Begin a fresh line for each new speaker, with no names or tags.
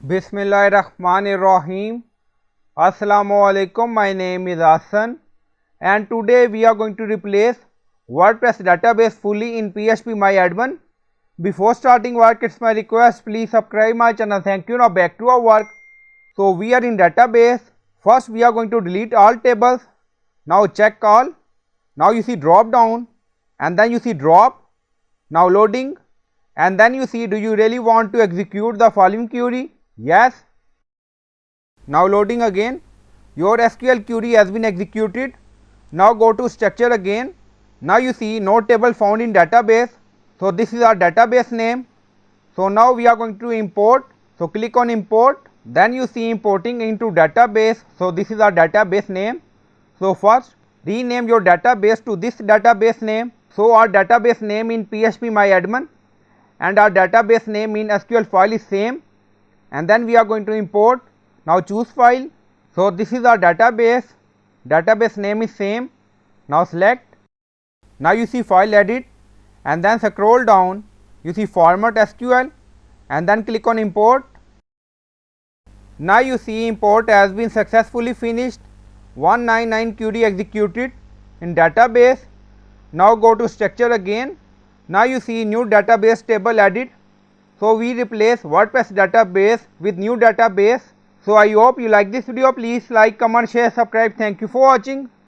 Bismillahirrahmanirrahim. Assalamualaikum. My name is Hassan and today we are going to replace WordPress database fully in PhpMyAdmin. Before starting work, it's my request, please subscribe my channel. Thank you. Now back to our work. So we are in database. First we are going to delete all tables. Now check all. Now you see drop down and then you see drop. Now loading and then you see, do you really want to execute the following query? Yes. Now loading again. Your SQL query has been executed. Now go to structure again. Now you see no table found in database. So this is our database name. So now we are going to import. So click on import. Then you see importing into database. So this is our database name. So first rename your database to this database name. So our database name in PhpMyAdmin and our database name in SQL file is same. And then we are going to import. Now choose file. So this is our database. Database name is same. Now select. Now you see file edit and then scroll down. You see format SQL and then click on import. Now you see import has been successfully finished. 199 query executed in database. Now go to structure again. Now you see new database table added. So we replace WordPress database with new database. So I hope you like this video. Please like, comment, share, subscribe. Thank you for watching.